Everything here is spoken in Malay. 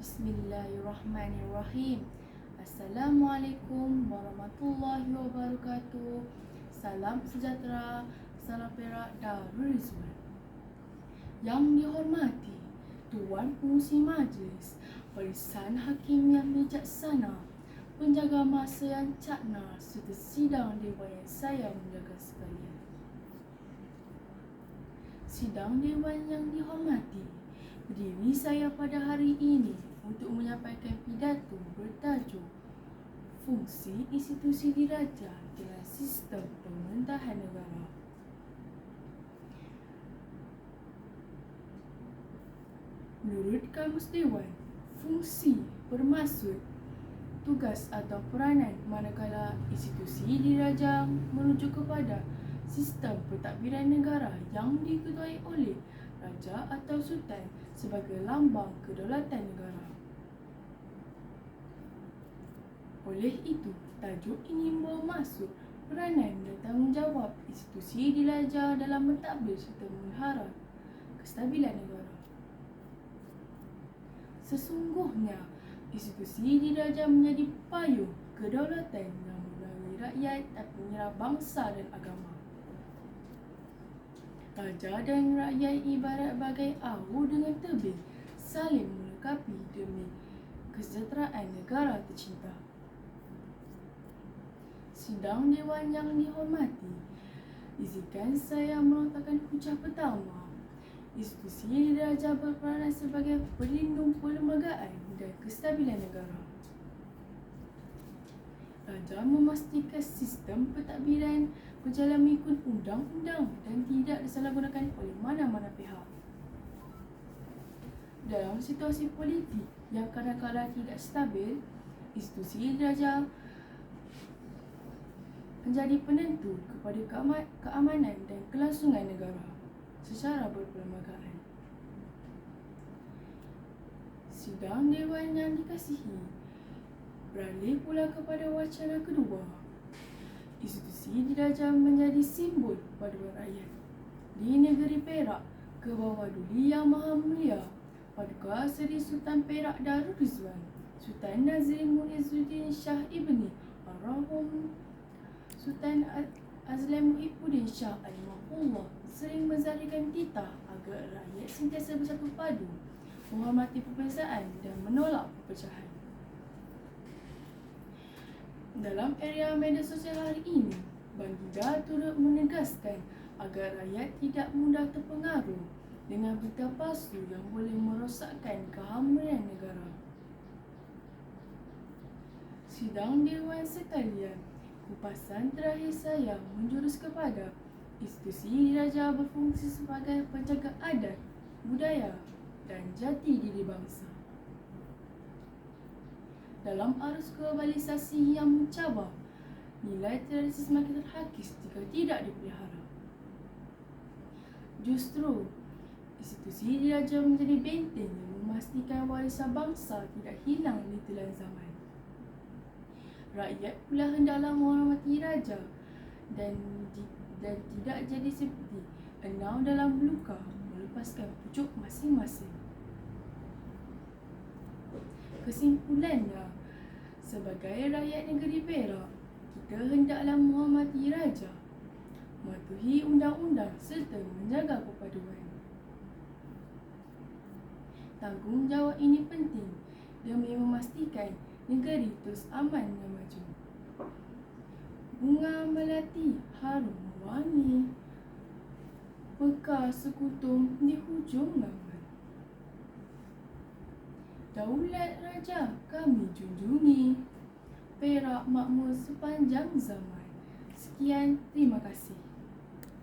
Bismillahirrahmanirrahim. Assalamualaikum warahmatullahi wabarakatuh. Salam sejahtera, salam perak Darul Rizwan. Yang dihormati Tuan Pengurusi Majlis, Barisan Hakim yang bijaksana, penjaga masa yang cakna, serta sidang dewan yang saya muliakan sekalian. Sidang dewan yang dihormati, berdiri saya pada hari ini untuk menyampaikan pidato bertajuk Fungsi Institusi Diraja dalam Sistem Pemerintahan Negara. Menurut Kamus Dewan, fungsi bermaksud tugas atau peranan manakala institusi diraja merujuk kepada sistem pentadbiran negara yang diketuai oleh raja atau sultan sebagai lambang kedaulatan negara. Oleh itu, tajuk ini membawa maksud peranan dan tanggungjawab institusi diraja dalam mentadbir serta memelihara kestabilan negara. Sesungguhnya, institusi diraja menjadi payung kedaulatan yang melalui rakyat dan menyerang bangsa dan agama. Raja dan rakyat ibarat bagai awu dengan tebing, saling melengkapi demi kesejahteraan negara tercinta. Sidang Dewan yang dihormati, izinkan saya melontarkan hujah pertama. Institusi diraja berperanan sebagai pelindung perlembagaan dan kestabilan negara. Raja memastikan sistem pentadbiran berjalan mengikut undang-undang dan tidak disalahgunakan oleh mana-mana pihak. Dalam situasi politik yang kadang-kadang tidak stabil, institusi diraja menjadi penentu kepada keamanan dan kelangsungan negara secara berperlembagaan. Sidang Dewan yang dikasihi, beralih pula kepada wacana kedua. Institusi diraja menjadi simbol paduan rakyat di negeri Perak ke bawah Duli Yang Maha Mulia Paduka Seri Sultan Perak Darul Rizwan Sultan Nazim Muizzuddin Shah Ibni Arrahum Sultan Azlam Muhibbuddin Shah Al-Mahullah sering menzahirkan titah agar rakyat sentiasa bersatu padu, menghormati perbezaan dan menolak perpecahan. Dalam era media sosial hari ini, Baginda turut menegaskan agar rakyat tidak mudah terpengaruh dengan berita palsu yang boleh merosakkan keharmonian negara. Sidang Dewan sekalian, kupasan terakhir saya menjurus kepada institusi diraja berfungsi sebagai penjaga adat, budaya dan jati diri bangsa. Dalam arus globalisasi yang mencabar, nilai tradisi semakin terhakis jika tidak dipelihara. Justru, institusi diraja menjadi benteng yang memastikan warisan bangsa tidak hilang di telan zaman. Rakyat pula hendaklah menghormati raja dan tidak jadi seperti enau dalam beluka melepaskan pucuk masing-masing. Kesimpulannya, sebagai rakyat negeri Perak, kita hendaklah menghormati raja, mematuhi undang-undang serta menjaga perpaduan. Tanggungjawab ini penting demi memastikan negeri terus aman dan maju. Bunga melati harum wangi, pekar sekutum di hujung laman. Daulat raja kami junjungi, Perak makmur sepanjang zaman. Sekian, terima kasih.